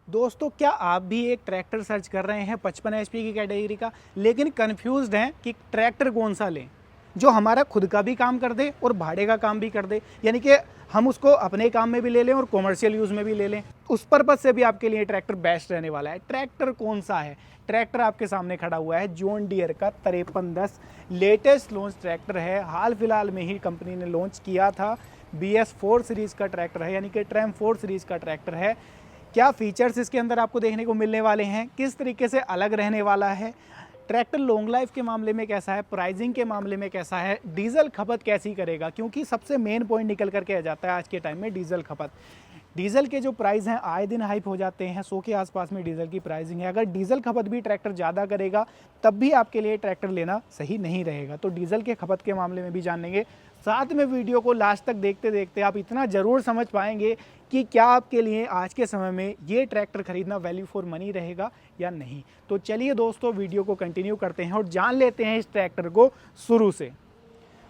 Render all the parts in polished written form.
दोस्तों क्या आप भी एक ट्रैक्टर सर्च कर रहे हैं 55 एचपी की कैटेगरी का, लेकिन कंफ्यूज्ड हैं कि ट्रैक्टर कौन सा लें जो हमारा खुद का भी काम कर दे और भाड़े का काम भी कर दे, यानी कि हम उसको अपने काम में भी ले लें और कॉमर्शियल यूज़ में भी ले लें। उस पर्पज़ से भी आपके लिए ट्रैक्टर बेस्ट रहने वाला है। ट्रैक्टर कौन सा है? ट्रैक्टर आपके सामने खड़ा हुआ है जॉन डियर का 5310 लेटेस्ट लॉन्च ट्रैक्टर है। हाल फिलहाल में ही कंपनी ने लॉन्च किया था। BS4 सीरीज़ का ट्रैक्टर है, यानी कि ट्रैम 4 सीरीज़ का ट्रैक्टर है। क्या फीचर्स इसके अंदर आपको देखने को मिलने वाले हैं, किस तरीके से अलग रहने वाला है, ट्रैक्टर लॉन्ग लाइफ के मामले में कैसा है, प्राइसिंग के मामले में कैसा है, डीजल खपत कैसी करेगा, क्योंकि सबसे मेन पॉइंट निकल करके आ जाता है आज के टाइम में डीजल खपत। डीजल के जो प्राइस हैं आए दिन हाइप हो जाते हैं, 100 के आसपास में डीजल की प्राइसिंग है। अगर डीजल खपत भी ट्रैक्टर ज़्यादा करेगा तब भी आपके लिए ट्रैक्टर लेना सही नहीं रहेगा। तो डीजल के खपत के मामले में भी जानेंगे। साथ में वीडियो को लास्ट तक देखते देखते आप इतना ज़रूर समझ पाएंगे कि क्या आपके लिए आज के समय में ये ट्रैक्टर खरीदना वैल्यू फॉर मनी रहेगा या नहीं। तो चलिए दोस्तों वीडियो को कंटिन्यू करते हैं और जान लेते हैं इस ट्रैक्टर को शुरू से।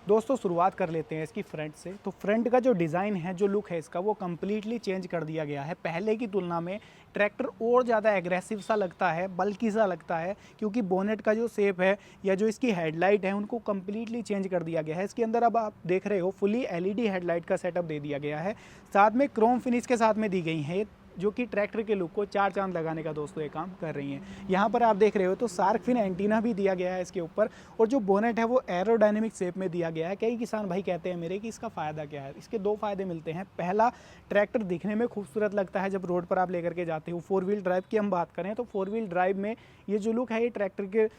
दोस्तों शुरुआत कर लेते हैं इसकी फ्रंट से। तो फ्रंट का जो डिज़ाइन है, जो लुक है इसका, वो कम्प्लीटली चेंज कर दिया गया है। पहले की तुलना में ट्रैक्टर और ज़्यादा एग्रेसिव सा लगता है, बल्कि सा लगता है, क्योंकि बोनेट का जो शेप है या जो इसकी हेडलाइट है उनको कम्प्लीटली चेंज कर दिया गया है। इसके अंदर अब आप देख रहे हो फुली LED हेडलाइट का सेटअप दे दिया गया है, साथ में क्रोम फिनिश के साथ में दी गई है, जो कि ट्रैक्टर के लुक को चार चांद लगाने का दोस्तों ये काम कर रही हैं। यहाँ पर आप देख रहे हो तो शार्क फिन एंटीना भी दिया गया है इसके ऊपर, और जो बोनेट है वो एरोडायनेमिक शेप में दिया गया है। कई किसान भाई कहते हैं मेरे कि इसका फ़ायदा क्या है। इसके दो फायदे मिलते हैं। पहला, ट्रैक्टर दिखने में खूबसूरत लगता है जब रोड पर आप लेकर के जाते हो। 4 व्हील ड्राइव की हम बात करें तो 4 व्हील ड्राइव में ये जो लुक है ये ट्रैक्टर के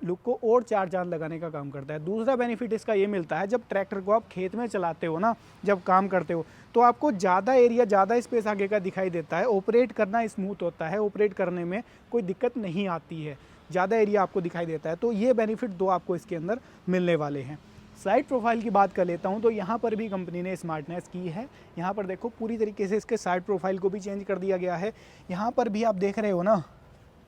लुक को और चार चांद लगाने का काम करता है। दूसरा बेनिफिट इसका ये मिलता है, जब ट्रैक्टर को आप खेत में चलाते हो ना, जब काम करते हो, तो आपको ज़्यादा एरिया, ज़्यादा स्पेस आगे का दिखाई देता है। ऑपरेट करना स्मूथ होता है, ऑपरेट करने में कोई दिक्कत नहीं आती है, ज़्यादा एरिया आपको दिखाई देता है। तो ये बेनिफिट दो आपको इसके अंदर मिलने वाले हैं। साइड प्रोफाइल की बात कर लेता हूँ तो यहाँ पर भी कंपनी ने स्मार्टनेस की है। यहाँ पर देखो पूरी तरीके से इसके साइड प्रोफाइल को भी चेंज कर दिया गया है। यहाँ पर भी आप देख रहे हो ना,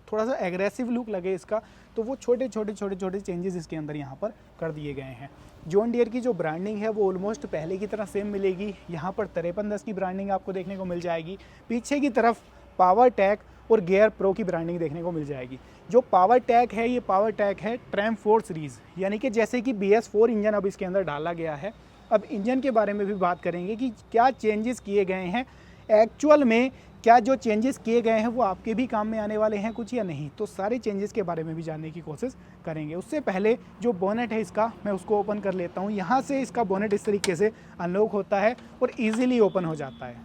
थोड़ा सा एग्रेसिव लुक लगे इसका, तो वो छोटे छोटे चेंजेस इसके अंदर यहाँ पर कर दिए गए हैं। जॉन डियर की जो ब्रांडिंग है वो ऑलमोस्ट पहले की तरह सेम मिलेगी। यहाँ पर 5310 की ब्रांडिंग आपको देखने को मिल जाएगी। पीछे की तरफ पावर टैक और गियर प्रो की ब्रांडिंग देखने को मिल जाएगी। जो पावर टैक है, ये पावर टैक है ट्रैम 4 सीरीज़, यानी कि जैसे कि BS4 इंजन अब इसके अंदर डाला गया है। अब इंजन के बारे में भी बात करेंगे कि क्या चेंजेस किए गए हैं एक्चुअल में, क्या जो चेंजेस किए गए हैं वो आपके भी काम में आने वाले हैं कुछ या नहीं। तो सारे चेंजेस के बारे में भी जानने की कोशिश करेंगे। उससे पहले जो बोनेट है इसका, मैं उसको ओपन कर लेता हूँ। यहाँ से इसका बोनेट इस तरीके से अनलॉक होता है और ईजिली ओपन हो जाता है।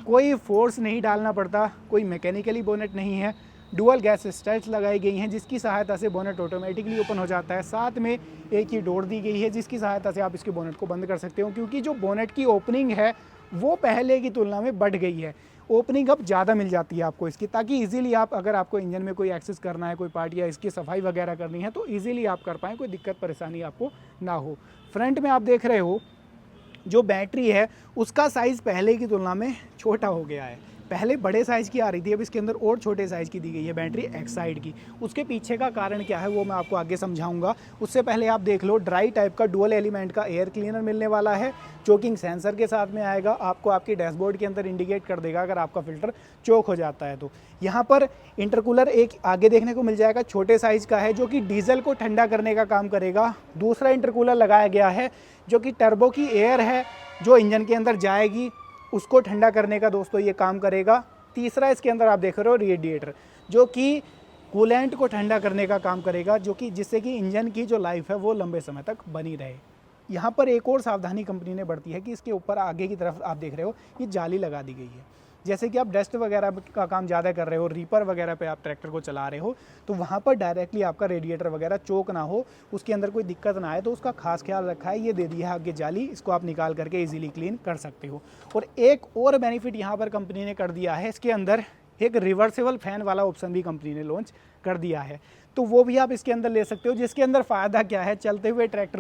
कोई फोर्स नहीं डालना पड़ता, कोई मैकेनिकली बोनेट नहीं है। डुअल गैस स्ट्रैच लगाई गई हैं जिसकी सहायता से बोनेट ऑटोमेटिकली ओपन हो जाता है। साथ में एक ही डोर दी गई है जिसकी सहायता से आप इसके बोनेट को बंद कर सकते हो, क्योंकि जो बोनेट की ओपनिंग है वो पहले की तुलना में बढ़ गई है। ओपनिंग अब ज़्यादा मिल जाती है आपको इसकी, ताकि इजीली आप, अगर आपको इंजन में कोई एक्सेस करना है, कोई पार्ट या इसकी सफाई वगैरह करनी है, तो इजीली आप कर पाएँ, कोई दिक्कत परेशानी आपको ना हो। फ्रंट में आप देख रहे हो जो बैटरी है उसका साइज़ पहले की तुलना में छोटा हो गया है। पहले बड़े साइज़ की आ रही थी, अब इसके अंदर और छोटे साइज़ की दी गई है बैटरी एक्साइड की। उसके पीछे का कारण क्या है वो मैं आपको आगे समझाऊंगा। उससे पहले आप देख लो, ड्राई टाइप का डुअल एलिमेंट का एयर क्लीनर मिलने वाला है। चोकिंग सेंसर के साथ में आएगा, आपको आपके डैशबोर्ड के अंदर इंडिकेट कर देगा अगर आपका फिल्टर चोक हो जाता है तो। यहाँ पर इंटरकूलर एक आगे देखने को मिल जाएगा, छोटे साइज़ का है, जो कि डीजल को ठंडा करने का काम करेगा। दूसरा इंटरकूलर लगाया गया है जो कि टर्बो की एयर है जो इंजन के अंदर जाएगी उसको ठंडा करने का दोस्तों ये काम करेगा। तीसरा इसके अंदर आप देख रहे हो रेडिएटर, जो कि कूलेंट को ठंडा करने का काम करेगा, जो कि जिससे कि इंजन की जो लाइफ है वो लंबे समय तक बनी रहे। यहाँ पर एक और सावधानी कंपनी ने बरती है कि इसके ऊपर आगे की तरफ आप देख रहे हो ये जाली लगा दी गई है। जैसे कि आप डस्ट वगैरह का काम ज़्यादा कर रहे हो, रीपर वगैरह पे आप ट्रैक्टर को चला रहे हो, तो वहाँ पर डायरेक्टली आपका रेडिएटर वगैरह चोक ना हो, उसके अंदर कोई दिक्कत ना आए, तो उसका खास ख्याल रखा है। ये दे दी है आगे जाली, इसको आप निकाल करके इजीली क्लीन कर सकते हो। और एक और बेनिफिट यहाँ पर कंपनी ने कर दिया है, इसके अंदर एक रिवर्सेबल फैन वाला ऑप्शन भी कंपनी ने लॉन्च कर दिया है, तो वो भी आप इसके अंदर ले सकते हो। जिसके अंदर फ़ायदा क्या है, चलते हुए ट्रैक्टर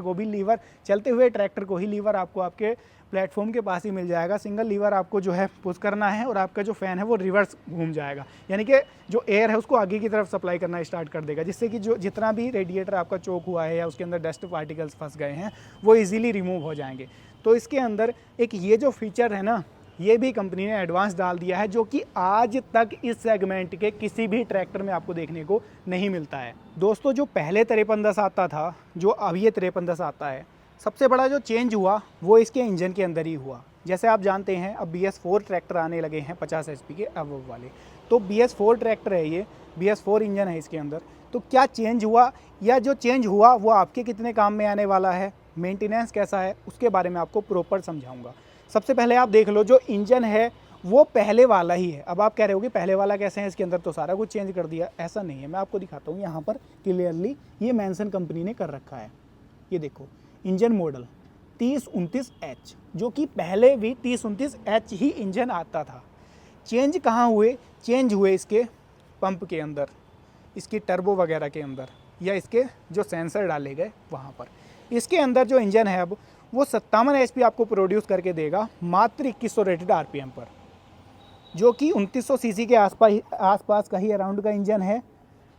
को ही लीवर आपको आपके प्लेटफॉर्म के पास ही मिल जाएगा। सिंगल लीवर आपको जो है पुश करना है और आपका जो फ़ैन है वो रिवर्स घूम जाएगा, यानी कि जो एयर है उसको आगे की तरफ सप्लाई करना स्टार्ट कर देगा, जिससे कि जो जितना भी रेडिएटर आपका चोक हुआ है या उसके अंदर डस्ट पार्टिकल्स फंस गए हैं वो इजीली रिमूव हो जाएंगे। तो इसके अंदर एक ये जो फीचर है ना, ये भी कंपनी ने एडवांस डाल दिया है, जो कि आज तक इस सेगमेंट के किसी भी ट्रैक्टर में आपको देखने को नहीं मिलता है। दोस्तों जो पहले 5310 आता था, जो अब ये 5310 आता है, सबसे बड़ा जो चेंज हुआ वो इसके इंजन के अंदर ही हुआ। जैसे आप जानते हैं अब BS4 ट्रैक्टर आने लगे हैं 50 HP के अब वाले, तो BS4 ट्रैक्टर है ये, BS4 इंजन है इसके अंदर। तो क्या चेंज हुआ, या जो चेंज हुआ वो आपके कितने काम में आने वाला है, मेंटेनेंस कैसा है, उसके बारे में आपको प्रॉपर समझाऊंगा। सबसे पहले आप देख लो, जो इंजन है वो पहले वाला ही है। अब आप कह रहे हो कि पहले वाला कैसे है, इसके अंदर तो सारा कुछ चेंज कर दिया। ऐसा नहीं है, मैं आपको दिखाता हूँ। यहाँ पर क्लियरली ये मेंशन कंपनी ने कर रखा है। ये देखो इंजन मॉडल 3029H, जो कि पहले भी 3029H ही इंजन आता था। चेंज कहाँ हुए, चेंज हुए इसके पंप के अंदर, इसकी टर्बो वगैरह के अंदर, या इसके जो सेंसर डाले गए वहाँ पर। इसके अंदर जो इंजन है अब वो 57 HP आपको प्रोड्यूस करके देगा मात्र 2100 रेटेड RPM पर, जो कि 2900 सीसी के आसपास का ही अराउंड का इंजन है।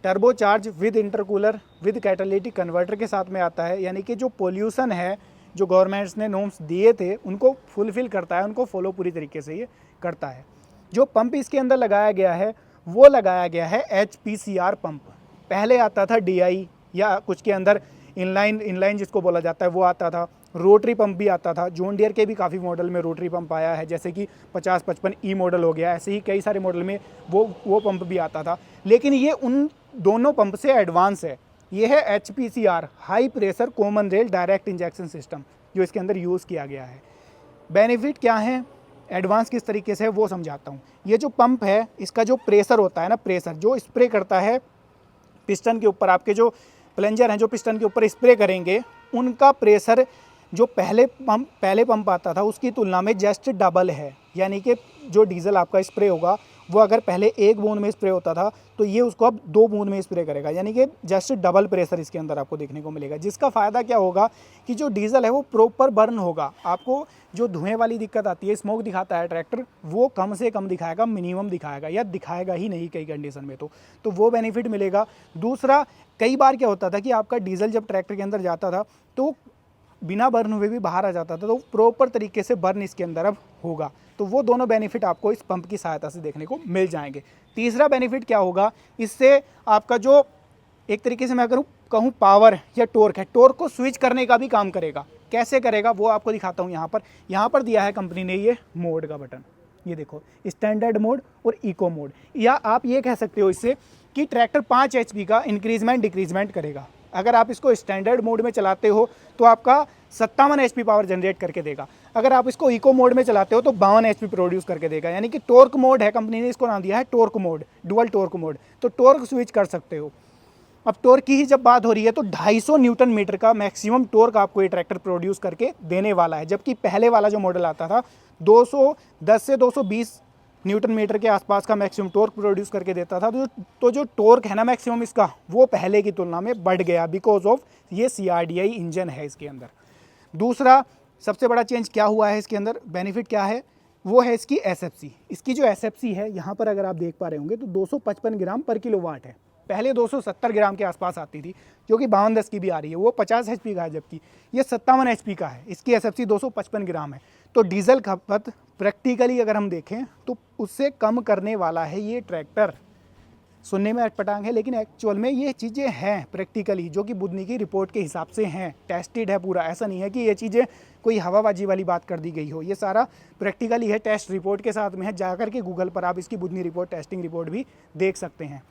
Turbo charge with intercooler with catalytic converter के साथ में आता है, यानी कि जो पोल्यूशन है, जो गवर्नमेंट्स ने नॉर्म्स दिए थे उनको फुलफिल करता है, उनको फॉलो पूरी तरीके से ये करता है। जो पंप इसके अंदर लगाया गया है वो लगाया गया है HPCR पंप। पहले आता था DI या कुछ के अंदर इनलाइन जिसको बोला जाता है वो आता था, रोटरी पंप भी आता था। जॉन डियर के भी काफ़ी मॉडल में रोटरी पंप आया है, जैसे कि 5055E मॉडल हो गया, ऐसे ही कई सारे मॉडल में वो पंप भी आता था। लेकिन ये उन दोनों पंप से एडवांस है। ये है HPCR, high pressure common rail direct injection system, जो इसके अंदर यूज़ किया गया है। बेनिफिट क्या है, एडवांस किस तरीके से है वो समझाता हूँ। ये जो पंप है इसका जो प्रेशर होता है ना, प्रेशर जो स्प्रे करता है पिस्टन के ऊपर, आपके जो प्लंजर हैं जो पिस्टन के ऊपर स्प्रे करेंगे, उनका प्रेशर जो पहले पंप आता था उसकी तुलना में जस्ट डबल है। यानी कि जो डीजल आपका स्प्रे होगा वो अगर पहले 1 बूंद में स्प्रे होता था तो ये उसको अब 2 बूंद में स्प्रे करेगा, यानी कि जस्ट डबल प्रेशर इसके अंदर आपको देखने को मिलेगा। जिसका फ़ायदा क्या होगा कि जो डीजल है वो प्रॉपर बर्न होगा। आपको जो धुएँ वाली दिक्कत आती है, स्मोक दिखाता है ट्रैक्टर, वो कम से कम दिखाएगा, मिनिमम दिखाएगा, या दिखाएगा ही नहीं कई कंडीशन में तो वो बेनिफिट मिलेगा। दूसरा, कई बार क्या होता था कि आपका डीजल जब ट्रैक्टर के अंदर जाता था तो बिना बर्न हुए भी बाहर आ जाता था, तो प्रॉपर तरीके से बर्न इसके अंदर अब होगा। तो वो दोनों बेनिफिट आपको इस पंप की सहायता से देखने को मिल जाएंगे। तीसरा बेनिफिट क्या होगा, इससे आपका जो एक तरीके से मैं कहूँ पावर या टॉर्क है, टॉर्क को स्विच करने का भी काम करेगा। कैसे करेगा वो आपको दिखाता हूँ। यहाँ पर दिया है कंपनी ने ये मोड का बटन, ये देखो स्टैंडर्ड मोड और इको मोड, या आप ये कह सकते हो इससे कि ट्रैक्टर 5 HP का इंक्रीजमेंट डिक्रीजमेंट करेगा। अगर आप इसको स्टैंडर्ड मोड में चलाते हो तो आपका 57 HP पावर जनरेट करके देगा। अगर आप इसको इको मोड में चलाते हो तो 52 HP प्रोड्यूस करके देगा। यानी कि टॉर्क मोड है, कंपनी ने इसको नाम दिया है torque mode, dual torque mode, तो टॉर्क स्विच कर सकते हो। अब टॉर्क की ही जब बात हो रही है तो 250 न्यूटन मीटर का मैक्सिमम टॉर्क आपको ये ट्रैक्टर प्रोड्यूस करके देने वाला है, जबकि पहले वाला जो मॉडल आता था 210 से 220 न्यूटन मीटर के आसपास का मैक्सिमम टॉर्क प्रोड्यूस करके देता था। तो जो टॉर्क है ना मैक्सिमम इसका, वो पहले की तुलना में बढ़ गया बिकॉज ऑफ ये CRDI इंजन है इसके अंदर। दूसरा सबसे बड़ा चेंज क्या हुआ है इसके अंदर, बेनिफिट क्या है, वो है इसकी SFC। इसकी जो SFC है यहाँ पर अगर आप देख पा रहे होंगे तो 255 ग्राम पर किलोवाट है। पहले 270 ग्राम के आसपास आती थी, जो कि 5210 की भी आ रही है, वो 50 HP का है, जबकि ये 57 HP का है। इसकी SFC 255 ग्राम है। तो डीजल खपत प्रैक्टिकली अगर हम देखें तो उससे कम करने वाला है ये ट्रैक्टर। सुनने में अटपटांग है, लेकिन एक्चुअल में ये चीज़ें हैं प्रैक्टिकली, जो कि बुधनी की रिपोर्ट के हिसाब से हैं, टेस्टेड है पूरा। ऐसा नहीं है कि ये चीज़ें कोई हवाबाजी वाली बात कर दी गई हो, ये सारा प्रैक्टिकली है, टेस्ट रिपोर्ट के साथ में है। जाकर के गूगल पर आप इसकी बुधनी रिपोर्ट, टेस्टिंग रिपोर्ट भी देख सकते हैं।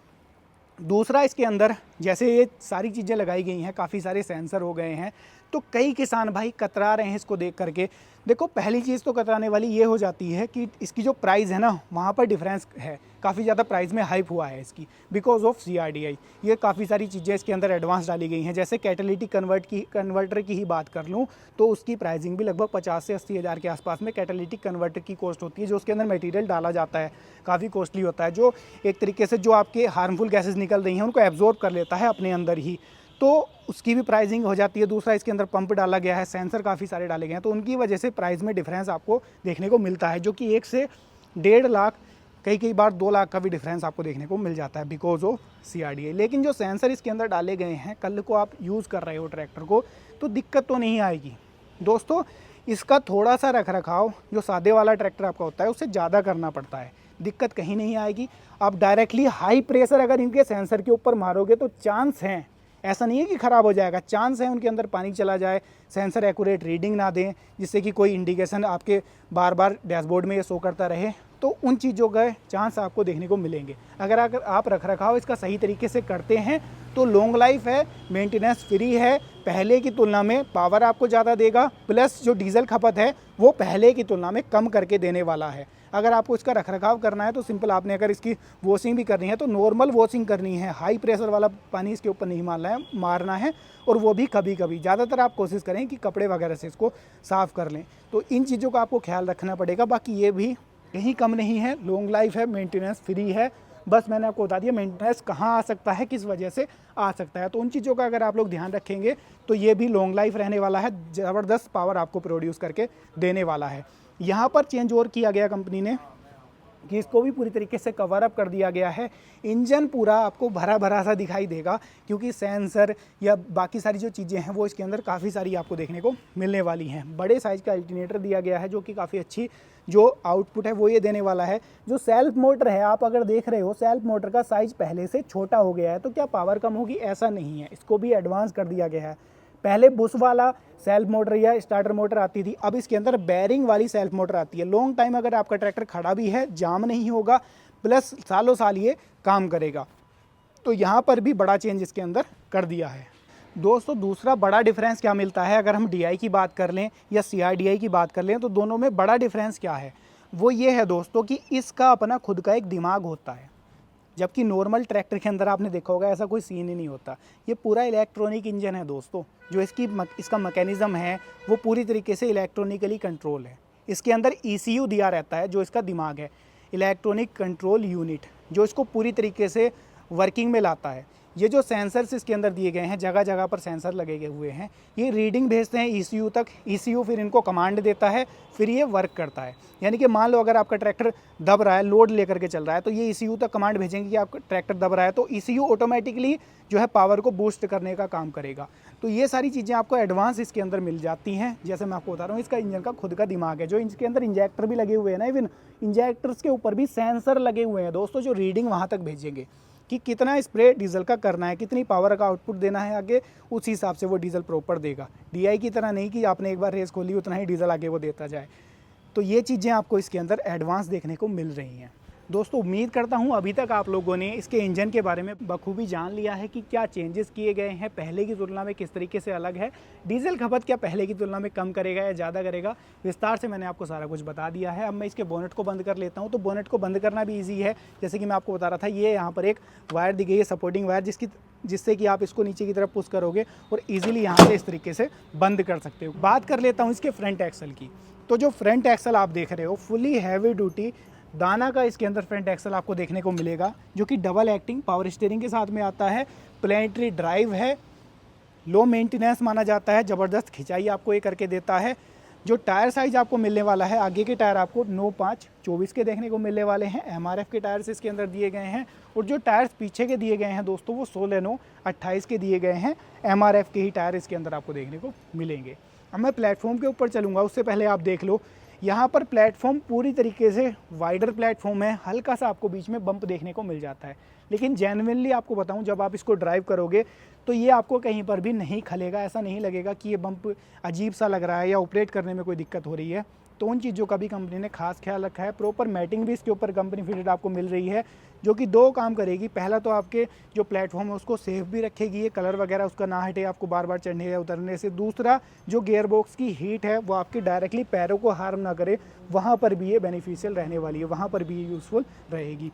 दूसरा, इसके अंदर जैसे ये सारी चीज़ें लगाई गई हैं, काफ़ी सारे सेंसर हो गए हैं, तो कई किसान भाई कतरा रहे हैं इसको देख करके। देखो पहली चीज़ तो कतराने वाली ये हो जाती है कि इसकी जो प्राइस है ना, वहाँ पर डिफरेंस है, काफ़ी ज़्यादा प्राइस में हाइप हुआ है इसकी बिकॉज ऑफ CRDI। ये काफ़ी सारी चीज़ें इसके अंदर एडवांस डाली गई हैं। जैसे कैटालिटिक कन्वर्टर की ही बात कर लूँ तो उसकी प्राइसिंग भी लगभग 50 से 80 हज़ार के आसपास में कैटालिटिक कन्वर्टर की कॉस्ट होती है। जो उसके अंदर मटेरियल डाला जाता है काफ़ी कॉस्टली होता है, जो एक तरीके से जो आपके हार्मफुल गैसेज निकल रही हैं उनको एब्जॉर्ब कर लेता है अपने अंदर ही, तो उसकी भी प्राइसिंग हो जाती है। दूसरा, इसके अंदर पंप डाला गया है, सेंसर काफ़ी सारे डाले गए हैं, तो उनकी वजह से प्राइस में डिफरेंस आपको देखने को मिलता है, जो कि 1 से 1.5 लाख, कई बार 2 लाख का भी डिफरेंस आपको देखने को मिल जाता है बिकॉज ऑफ CRDI। लेकिन जो सेंसर इसके अंदर डाले गए हैं, कल को आप यूज़ कर रहे हो ट्रैक्टर को तो दिक्कत तो नहीं आएगी। दोस्तों इसका थोड़ा सा रख रखाव जो सादे वाला ट्रैक्टर आपका होता है उससे ज़्यादा करना पड़ता है। दिक्कत कहीं नहीं आएगी। आप डायरेक्टली हाई प्रेशर अगर इनके सेंसर के ऊपर मारोगे तो चांस हैं, ऐसा नहीं है कि ख़राब हो जाएगा, चांस है उनके अंदर पानी चला जाए, सेंसर एक्यूरेट रीडिंग ना दें, जिससे कि कोई इंडिकेशन आपके बार बार डैशबोर्ड में ये शो करता रहे, तो उन चीज़ों का चांस आपको देखने को मिलेंगे। अगर आप रख रखाव इसका सही तरीके से करते हैं तो लॉन्ग लाइफ है, मेंटेनेंस फ्री है, पहले की तुलना में पावर आपको ज़्यादा देगा, प्लस जो डीजल खपत है वो पहले की तुलना में कम करके देने वाला है। अगर आपको इसका रखरखाव करना है तो सिंपल आपने अगर इसकी वॉशिंग भी करनी है तो नॉर्मल वॉशिंग करनी है, हाई प्रेशर वाला पानी इसके ऊपर नहीं मारना है, और वो भी कभी कभी। ज़्यादातर आप कोशिश करें कि कपड़े वगैरह से इसको साफ़ कर लें। तो इन चीज़ों का आपको ख्याल रखना पड़ेगा। बाकी ये भी कहीं कम नहीं है, लॉन्ग लाइफ है, मेंटेनेंस फ्री है। बस मैंने आपको बता दिया मेंटेनेंस कहाँ आ सकता है, किस वजह से आ सकता है। तो उन चीज़ों का अगर आप लोग ध्यान रखेंगे तो ये भी लॉन्ग लाइफ रहने वाला है, ज़बरदस्त पावर आपको प्रोड्यूस करके देने वाला है। यहाँ पर चेंज और किया गया कंपनी ने कि इसको भी पूरी तरीके से कवर अप कर दिया गया है। इंजन पूरा आपको भरा भरा सा दिखाई देगा, क्योंकि सेंसर या बाकी सारी जो चीज़ें हैं वो इसके अंदर काफ़ी सारी आपको देखने को मिलने वाली हैं। बड़े साइज़ का अल्टरनेटर दिया गया है जो कि काफ़ी अच्छी जो आउटपुट है वो ये देने वाला है। जो सेल्फ मोटर है, आप अगर देख रहे हो सेल्फ मोटर का साइज़ पहले से छोटा हो गया है, तो क्या पावर कम होगी? ऐसा नहीं है, इसको भी एडवांस कर दिया गया है। पहले बुश वाला सेल्फ मोटर या स्टार्टर मोटर आती थी, अब इसके अंदर बैरिंग वाली सेल्फ मोटर आती है। लॉन्ग टाइम अगर आपका ट्रैक्टर खड़ा भी है, जाम नहीं होगा, प्लस सालों साल ये काम करेगा। तो यहाँ पर भी बड़ा चेंज इसके अंदर कर दिया है। दोस्तों दूसरा बड़ा डिफरेंस क्या मिलता है, अगर हम DI की बात कर लें या CRDI की बात कर लें, तो दोनों में बड़ा डिफरेंस क्या है? वो ये है दोस्तों कि इसका अपना खुद का एक दिमाग होता है, जबकि नॉर्मल ट्रैक्टर के अंदर आपने देखा होगा ऐसा कोई सीन ही नहीं होता। ये पूरा इलेक्ट्रॉनिक इंजन है दोस्तों। जो इसका मैकेनिज़्म है वो पूरी तरीके से इलेक्ट्रॉनिकली कंट्रोल है। इसके अंदर ECU दिया रहता है जो इसका दिमाग है, इलेक्ट्रॉनिक कंट्रोल यूनिट, जो इसको पूरी तरीके से वर्किंग में लाता है। ये जो सेंसर्स इसके अंदर दिए गए हैं, जगह जगह पर सेंसर लगे हुए हैं, ये रीडिंग भेजते हैं ECU तक, ECU फिर इनको कमांड देता है, फिर ये वर्क करता है। यानी कि मान लो अगर आपका ट्रैक्टर दब रहा है, लोड लेकर के चल रहा है, तो ये ECU तक कमांड भेजेंगे कि आपका ट्रैक्टर दब रहा है, तो ECU ऑटोमेटिकली जो है पावर को बूस्ट करने का काम करेगा। तो ये सारी चीज़ें आपको एडवांस इसके अंदर मिल जाती हैं। जैसे मैं आपको बता रहा हूँ, इसका इंजन का खुद का दिमाग है, जो इसके अंदर इंजेक्टर भी लगे हुए हैं ना, इवन इंजेक्टर्स के ऊपर भी सेंसर लगे हुए हैं दोस्तों, जो रीडिंग वहाँ तक भेजेंगे कि कितना स्प्रे डीजल का करना है, कितनी पावर का आउटपुट देना है आगे, उस हिसाब से वो डीजल प्रॉपर देगा। DI की तरह नहीं कि आपने एक बार रेस खोली उतना ही डीजल आगे वो देता जाए। तो ये चीज़ें आपको इसके अंदर एडवांस देखने को मिल रही हैं। दोस्तों उम्मीद करता हूँ अभी तक आप लोगों ने इसके इंजन के बारे में बखूबी जान लिया है कि क्या चेंजेस किए गए हैं, पहले की तुलना में किस तरीके से अलग है, डीजल खपत क्या पहले की तुलना में कम करेगा या ज़्यादा करेगा। विस्तार से मैंने आपको सारा कुछ बता दिया है। अब मैं इसके बोनेट को बंद कर लेता हूँ। तो बोनेट को बंद करना भी ईजी है, जैसे कि मैं आपको बता रहा था, ये यहाँ पर एक वायर दी गई है, सपोर्टिंग वायर, जिससे कि आप इसको नीचे की तरफ पुश करोगे और ईजिली यहाँ से इस तरीके से बंद कर सकते हो। बात कर लेता हूँ इसके फ्रंट एक्सल की। तो जो फ्रंट एक्सल आप देख रहे हो, फुली हैवी ड्यूटी दाना का इसके अंदर फ्रंट एक्सल आपको देखने को मिलेगा, जो कि डबल एक्टिंग पावर स्टीयरिंग के साथ में आता है। प्लेनेटरी ड्राइव है, लो मेंटेनेंस माना जाता है, ज़बरदस्त खिंचाई आपको ये करके देता है। जो टायर साइज़ आपको मिलने वाला है, आगे के टायर आपको 9.5/24 के देखने को मिलने वाले हैं। MRF के टायर्स इसके अंदर दिए गए हैं, और जो टायर्स पीछे के दिए गए हैं दोस्तों वो 16/9/28 के दिए गए हैं। MRF के ही टायर इसके अंदर आपको देखने को मिलेंगे। अब मैं प्लेटफॉर्म के ऊपर चलूँगा, उससे पहले आप देख लो यहाँ पर प्लेटफॉर्म पूरी तरीके से वाइडर प्लेटफॉर्म है। हल्का सा आपको बीच में बम्प देखने को मिल जाता है, लेकिन जेन्युइनली आपको बताऊँ, जब आप इसको ड्राइव करोगे तो ये आपको कहीं पर भी नहीं खलेगा। ऐसा नहीं लगेगा कि ये बम्प अजीब सा लग रहा है या ऑपरेट करने में कोई दिक्कत हो रही है। तो उन चीज़ों का भी कंपनी ने खास ख्याल रखा है। प्रॉपर मैटिंग भी इसके ऊपर कंपनी फिटेड आपको मिल रही है, जो कि दो काम करेगी। पहला तो आपके जो प्लेटफॉर्म है उसको सेफ भी रखेगी, ये कलर वगैरह उसका ना हटे आपको बार बार चढ़ने या उतरने से। दूसरा, जो गियर बॉक्स की हीट है वो आपकी डायरेक्टली पैरों को हार्म ना करे, वहाँ पर भी ये बेनिफिशियल रहने वाली है, वहाँ पर भी ये यूज़फुल रहेगी।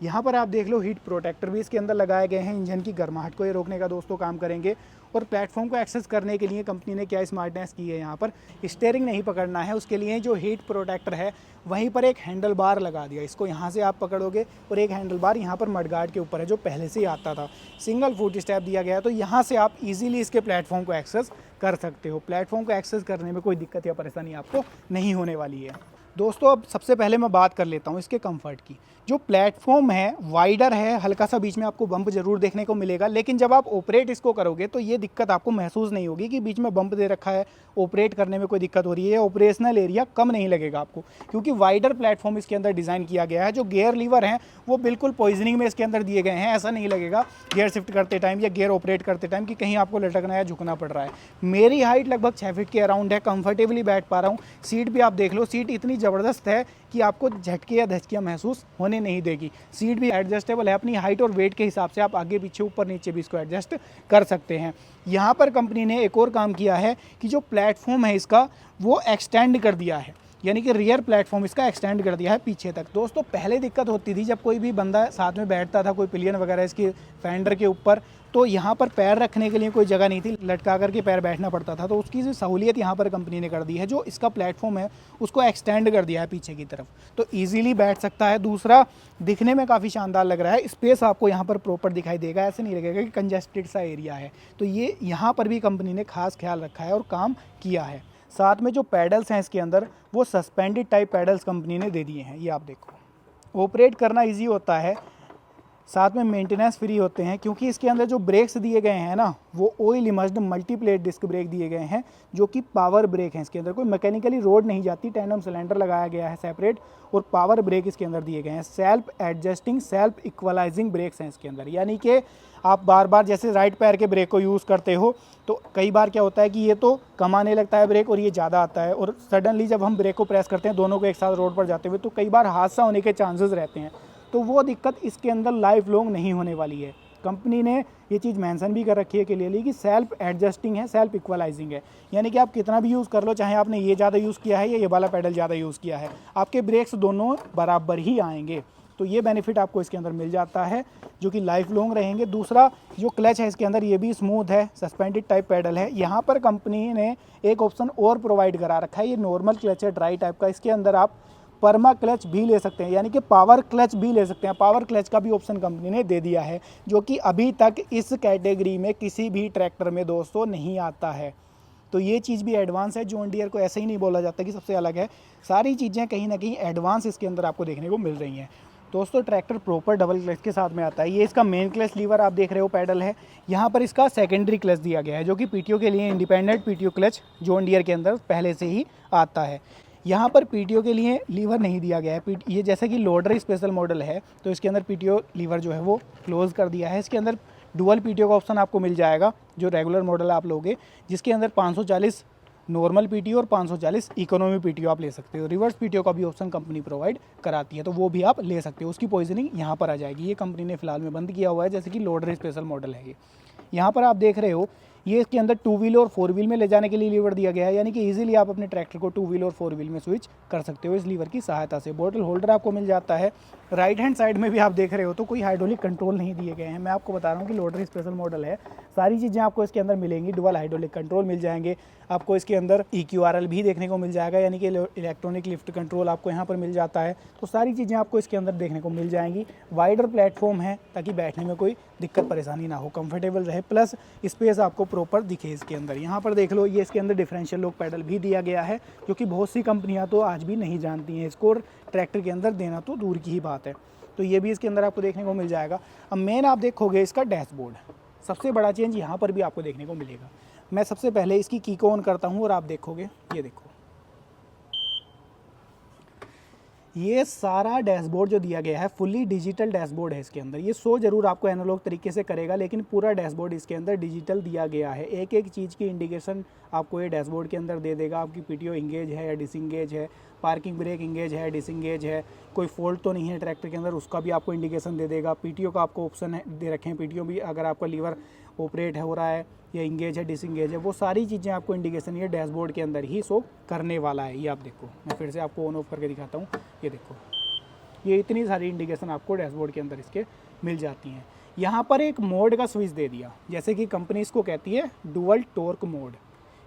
यहाँ पर आप देख लो, हीट प्रोटेक्टर भी इसके अंदर लगाए गए हैं, इंजन की गर्माहट को ये रोकने का दोस्तों काम करेंगे। और प्लेटफॉर्म को एक्सेस करने के लिए कंपनी ने क्या स्मार्टनेस की है, यहाँ पर स्टीयरिंग नहीं पकड़ना है, उसके लिए जो हीट प्रोटेक्टर है वहीं पर एक हैंडल बार लगा दिया। इसको यहाँ से आप पकड़ोगे और एक हैंडल बार यहाँ पर मडगार्ड के ऊपर है, जो पहले से ही आता था। सिंगल फुट स्टेप दिया गया है, तो यहाँ से आप इजीली इसके प्लेटफॉर्म को एक्सेस कर सकते हो। प्लेटफॉर्म को एक्सेस करने में कोई दिक्कत या परेशानी आपको नहीं होने वाली है। दोस्तों अब सबसे पहले मैं बात कर लेता हूँ इसके कंफर्ट की। जो प्लेटफॉर्म है वाइडर है, हल्का सा बीच में आपको बम्प जरूर देखने को मिलेगा, लेकिन जब आप ऑपरेट इसको करोगे तो ये दिक्कत आपको महसूस नहीं होगी कि बीच में बम्प दे रखा है, ऑपरेट करने में कोई दिक्कत हो रही है। ऑपरेशनल एरिया कम नहीं लगेगा आपको, क्योंकि वाइडर प्लेटफॉर्म इसके अंदर डिज़ाइन किया गया है। जो गियर लीवर हैं वो बिल्कुल पॉइजनिंग में इसके अंदर दिए गए हैं। ऐसा नहीं लगेगा गियर शिफ्ट करते टाइम या गियर ऑपरेट करते टाइम कि कहीं आपको लटकना या झुकना पड़ रहा है। मेरी हाइट लगभग 6 फीट के अराउंड है, कंफर्टेबली बैठ पा रहा हूँ। सीट भी आप देख लो, सीट इतनी ज़बरदस्त है कि आपको झटके या धचकियाँ महसूस होने नहीं देगी। सीट भी एडजस्टेबल है, अपनी हाइट और वेट के हिसाब से आप आगे पीछे ऊपर नीचे भी इसको एडजस्ट कर सकते हैं। यहाँ पर कंपनी ने एक और काम किया है कि जो प्लेटफॉर्म है इसका वो एक्सटेंड कर दिया है, यानी कि रियर प्लेटफॉर्म इसका एक्सटेंड कर दिया है पीछे तक। दोस्तों पहले दिक्कत होती थी जब कोई भी बंदा साथ में बैठता था, कोई पिलियन वगैरह इसके फेंडर के ऊपर, तो यहाँ पर पैर रखने के लिए कोई जगह नहीं थी, लटका करके पैर बैठना पड़ता था। तो उसकी जो सहूलियत यहाँ पर कंपनी ने कर दी है, जो इसका प्लेटफॉर्म है उसको एक्सटेंड कर दिया है पीछे की तरफ, तो ईजिली बैठ सकता है। दूसरा, दिखने में काफ़ी शानदार लग रहा है, स्पेस आपको यहाँ पर प्रॉपर दिखाई देगा, ऐसे नहीं लगेगा कि कंजेस्टेड सा एरिया है। तो ये यहाँ पर भी कंपनी ने खास ख्याल रखा है और काम किया है। साथ में जो पैडल्स हैं इसके अंदर वो सस्पेंडेड टाइप पैडल्स कंपनी ने दे दिए हैं। ये आप देखो, ऑपरेट करना इजी होता है, साथ में मेंटेनेंस फ्री होते हैं, क्योंकि इसके अंदर जो ब्रेक्स दिए गए हैं ना वो oil immersed multiplate disc brake दिए गए हैं, जो कि पावर ब्रेक हैं। इसके अंदर कोई मैकेनिकली रोड नहीं जाती, टैंडम सिलेंडर लगाया गया है सेपरेट, और पावर ब्रेक इसके अंदर दिए गए हैं। Self adjusting self equalising brakes हैं इसके अंदर, यानी कि आप बार बार जैसे राइट पैर के ब्रेक को यूज़ करते हो तो कई बार क्या होता है कि ये तो कम आने लगता है ब्रेक और ये ज़्यादा आता है, और सडनली जब हम ब्रेक को प्रेस करते हैं दोनों को एक साथ रोड पर जाते हुए तो कई बार हादसा होने के चांसेस रहते हैं। तो वो दिक्कत इसके अंदर लाइफ लॉन्ग नहीं होने वाली है। कंपनी ने ये चीज़ मेंशन भी कर रखी है क्लियरली कि सेल्फ एडजस्टिंग है, सेल्फ इक्वलाइजिंग है, यानी कि आप कितना भी यूज़ कर लो, चाहे आपने ये ज़्यादा यूज़ किया है या ये वाला पैडल ज़्यादा यूज़ किया है, आपके ब्रेक्स दोनों बराबर ही आएंगे। तो ये बेनिफिट आपको इसके अंदर मिल जाता है, जो कि लाइफ लॉन्ग रहेंगे। दूसरा, जो क्लच है इसके अंदर ये भी स्मूथ है, सस्पेंडेड टाइप पैडल है। यहाँ पर कंपनी ने एक ऑप्शन और प्रोवाइड करा रखा है, ये नॉर्मल क्लच है ड्राई टाइप का, इसके अंदर आप परमा क्लच भी ले सकते हैं, यानी कि पावर क्लच भी ले सकते हैं। पावर क्लच का भी ऑप्शन कंपनी ने दे दिया है, जो कि अभी तक इस कैटेगरी में किसी भी ट्रैक्टर में दोस्तों नहीं आता है। तो ये चीज़ भी एडवांस है, जॉन डियर को ऐसे ही नहीं बोला जाता कि सबसे अलग है, सारी चीज़ें कहीं ना कहीं एडवांस इसके अंदर आपको देखने को मिल रही हैं। दोस्तों ट्रैक्टर प्रॉपर डबल क्लच के साथ में आता है। ये इसका मेन क्लच लीवर आप देख रहे हो पैडल है, यहाँ पर इसका सेकेंडरी क्लच दिया गया है, जो कि पीटीओ के लिए independent PTO clutch John Deere के अंदर पहले से ही आता है। यहाँ पर पीटीओ के लिए लीवर नहीं दिया गया है। ये जैसे कि लोडर स्पेशल मॉडल है तो इसके अंदर पीटीओ लीवर जो है वो क्लोज़ कर दिया है। इसके अंदर डुअल पीटीओ का ऑप्शन आपको मिल जाएगा, जो रेगुलर मॉडल आप लोगे, जिसके अंदर 540 नॉर्मल पीटीओ और 540 इकोनॉमी पीटीओ आप ले सकते हो। रिवर्स पीटीओ का भी ऑप्शन कंपनी प्रोवाइड कराती है, तो वो भी आप ले सकते हो। उसकी पॉइजनिंग यहाँ पर आ जाएगी। ये कंपनी ने फिलहाल में बंद किया हुआ है, जैसे कि लोडर स्पेशल मॉडल है ये। यहाँ पर आप देख रहे हो ये इसके अंदर 2 व्हील और 4 व्हील में ले जाने के लिए लीवर दिया गया है, यानी कि इजीली आप अपने ट्रैक्टर को 2 व्हील और 4 व्हील में स्विच कर सकते हो इस लीवर की सहायता से। बॉटल होल्डर आपको मिल जाता है। राइट हैंड साइड में भी आप देख रहे हो तो कोई हाइड्रोलिक कंट्रोल नहीं दिए गए हैं। मैं आपको बता रहा हूँ कि लोडर स्पेशल मॉडल है, सारी चीज़ें आपको इसके अंदर मिलेंगी। डुअल हाइड्रोलिक कंट्रोल मिल जाएंगे आपको, इसके अंदर EQRL भी देखने को मिल जाएगा, यानी कि इलेक्ट्रॉनिक लिफ्ट कंट्रोल आपको यहाँ पर मिल जाता है। तो सारी चीज़ें आपको इसके अंदर देखने को मिल जाएंगी। वाइडर प्लेटफॉर्म है ताकि बैठने में कोई दिक्कत परेशानी ना हो, कंफर्टेबल रहे, प्लस स्पेस आपको प्रॉपर दिखे इसके अंदर। यहाँ पर देख लो, ये इसके अंदर डिफरेंशियल लॉक पैडल भी दिया गया है, जो कि बहुत सी कंपनियाँ तो आज भी नहीं जानती हैं इसको, और ट्रैक्टर के अंदर देना तो दूर की ही बात है। तो ये भी इसके अंदर आपको देखने को मिल जाएगा। अब मेन आप देखोगे इसका डैशबोर्ड, सबसे बड़ा चेंज यहाँ पर भी आपको देखने को मिलेगा। मैं सबसे पहले इसकी की को ऑन करता हूँ और आप देखोगे, ये देखो, ये सारा डैशबोर्ड जो दिया गया है फुल्ली डिजिटल डैशबोर्ड है इसके अंदर। ये शो जरूर आपको एनालॉग तरीके से करेगा, लेकिन पूरा डैशबोर्ड इसके अंदर डिजिटल दिया गया है। एक एक चीज़ की इंडिकेशन आपको ये डैशबोर्ड के अंदर दे देगा। आपकी पीटीओ इंगेज है या डिसंगेज है, पार्किंग ब्रेक इंगेज है, डिसंगेज है, कोई फॉल्ट तो नहीं है ट्रैक्टर के अंदर, उसका भी आपको इंडिकेशन दे देगा। पीटीओ का आपको ऑप्शन है दे रखे हैं, पीटीओ भी अगर आपका लीवर ऑपरेट हो रहा है या इंगेज है, डिसंगेज है, वो सारी चीज़ें आपको इंडिकेशन ये डैशबोर्ड के अंदर ही शो करने वाला है। ये आप देखो, मैं फिर से आपको ऑन ऑफ करके दिखाता हूँ। ये देखो, ये इतनी सारी इंडिकेशन आपको डैशबोर्ड के अंदर इसके मिल जाती हैं। यहाँ पर एक मोड का स्विच दे दिया, जैसे कि कंपनी इसको कहती है डुअल टॉर्क मोड।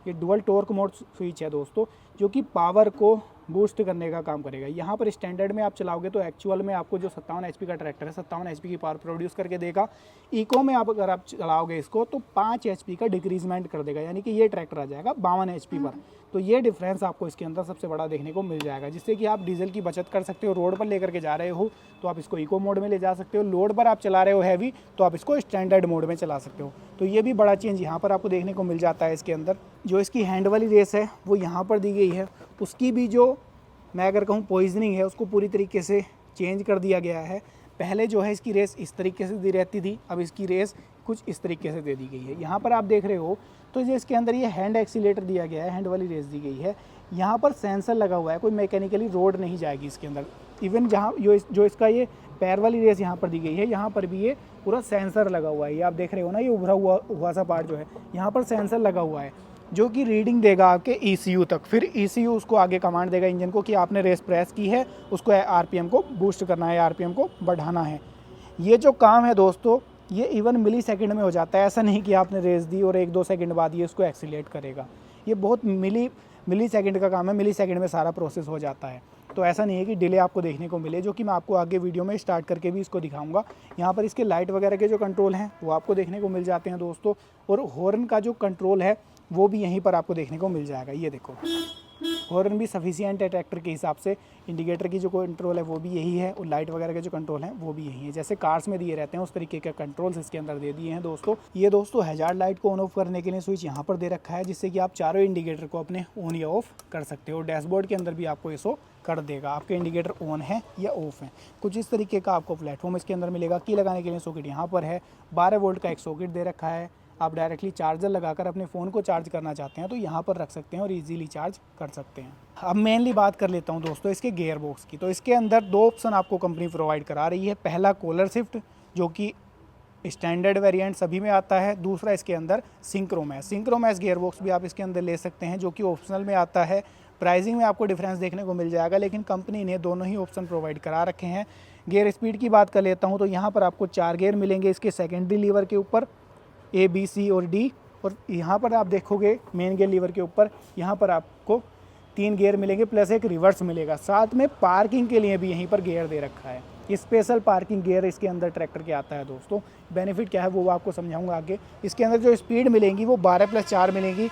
ये डुअल टॉर्क मोड स्विच है दोस्तों, जो कि पावर को बूस्ट करने का काम करेगा। यहाँ पर स्टैंडर्ड में आप चलाओगे तो एक्चुअल में आपको जो 57 HP का ट्रैक्टर है 57 HP की पावर प्रोड्यूस करके देगा। इको में आप अगर आप चलाओगे इसको तो 5 HP का डिक्रीजमेंट कर देगा, यानी कि ये ट्रैक्टर आ जाएगा 52 HP पर, तो ये डिफरेंस आपको इसके अंदर सबसे बड़ा देखने को मिल जाएगा, जिससे कि आप डीजल की बचत कर सकते हो। रोड पर लेकर के जा रहे हो तो आप इसको इको मोड में ले जा सकते हो, लोड पर आप चला रहे हो हैवी तो आप इसको स्टैंडर्ड मोड में चला सकते हो। तो ये भी बड़ा चेंज यहाँ पर आपको देखने को मिल जाता है। इसके अंदर जो इसकी हैंड वाली रेस है वो यहाँ पर दी गई है, उसकी भी जो मैं अगर कहूँ पॉइजनिंग है उसको पूरी तरीके से चेंज कर दिया गया है। पहले जो है इसकी रेस इस तरीके से दी रहती थी, अब इसकी रेस कुछ इस तरीके से दे दी गई है। यहाँ पर आप देख रहे हो तो जो इसके अंदर ये हैंड एक्सीलेटर दिया गया है, हैंड वाली रेस दी गई है। यहाँ पर सेंसर लगा हुआ है, कोई मैकेनिकली रोड नहीं जाएगी इसके अंदर। इवन जहाँ जो इसका ये पैर वाली रेस यहाँ पर दी गई है, यहाँ पर भी ये पूरा सेंसर लगा हुआ है। ये आप देख रहे हो ना, ये उभरा हुआ सा पार्ट जो है यहाँ पर सेंसर लगा हुआ है, जो कि रीडिंग देगा आपके ECU तक। फिर ECU उसको आगे कमांड देगा इंजन को कि आपने रेस प्रेस की है, उसको RPM को बूस्ट करना है, RPM को बढ़ाना है। ये जो काम है दोस्तों ये इवन मिली सेकेंड में हो जाता है। ऐसा नहीं कि आपने रेस दी और 1-2 सेकंड बाद ये उसको एक्सीलेट करेगा। ये बहुत मिली सेकंड का काम है, मिली सेकंड में सारा प्रोसेस हो जाता है। तो ऐसा नहीं है कि डिले आपको देखने को मिले, जो कि मैं आपको आगे वीडियो में स्टार्ट करके भी इसको दिखाऊंगा। यहाँ पर इसके लाइट वगैरह के जो कंट्रोल हैं वो आपको देखने को मिल जाते हैं दोस्तों, और हॉर्न का जो कंट्रोल है वो भी यहीं पर आपको देखने को मिल जाएगा। ये देखो हॉर्न भी सफिशिएंट है ट्रैक्टर के हिसाब से। इंडिकेटर की जो कंट्रोल है वो भी यही है, और लाइट वगैरह के जो कंट्रोल हैं वो भी यही है। जैसे कार्स में दिए रहते हैं उस तरीके के कंट्रोल्स इसके अंदर दे दिए हैं दोस्तों। ये दोस्तों हैजार्ड लाइट को ऑन ऑफ करने के लिए स्विच यहाँ पर दे रखा है, जिससे कि आप चारों इंडिकेटर को अपने ऑन या ऑफ कर सकते हो। डैशबोर्ड के अंदर भी आपको ये शो कर देगा आपके इंडिकेटर ऑन है या ऑफ है। कुछ इस तरीके का आपको प्लेटफॉर्म इसके अंदर मिलेगा। की लगाने के लिए सॉकेट यहाँ पर है, 12 वोल्ट का एक सॉकेट दे रखा है। आप डायरेक्टली चार्जर लगाकर अपने फ़ोन को चार्ज करना चाहते हैं तो यहाँ पर रख सकते हैं और इजीली चार्ज कर सकते हैं। अब मेनली बात कर लेता हूँ दोस्तों इसके गियर बॉक्स की। तो इसके अंदर 2 ऑप्शन आपको कंपनी प्रोवाइड करा रही है। पहला कॉलर शिफ्ट, जो कि स्टैंडर्ड वेरिएंट सभी में आता है। दूसरा इसके अंदर सिंक्रोमैस गियर बॉक्स भी आप इसके अंदर ले सकते हैं, जो कि ऑप्शनल में आता है। प्राइसिंग में आपको डिफरेंस देखने को मिल जाएगा, लेकिन कंपनी ने दोनों ही ऑप्शन प्रोवाइड करा रखे हैं। गियर स्पीड की बात कर लेता हूँ तो यहाँ पर आपको 4 गियर मिलेंगे इसके सेकेंडरी लीवर के ऊपर, A, B, C और D। और यहाँ पर आप देखोगे मेन गियर लीवर के ऊपर यहाँ पर आपको 3 गियर मिलेंगे प्लस एक रिवर्स मिलेगा। साथ में पार्किंग के लिए भी यहीं पर गियर दे रखा है। स्पेशल पार्किंग गियर इसके अंदर ट्रैक्टर के आता है दोस्तों। बेनिफिट क्या है वो आपको समझाऊंगा आगे। इसके अंदर जो स्पीड मिलेंगी वो 12+4 मिलेंगी,